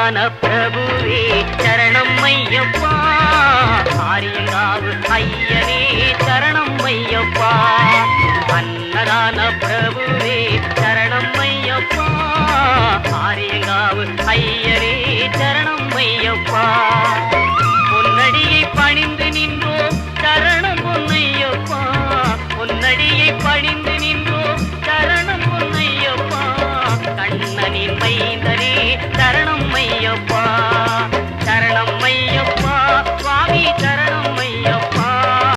அன்னதான பிரபுவே சரணம் ஐயப்பா, ஆரியங்காவு ஐயனே சரணம் ஐயப்பா. அன்னதான பிரபுவே சரணம் ஐயப்பா, ஆரியங்காவு ஐயனே சரணம் ஐயப்பா. பொன்னடியை பணிந்து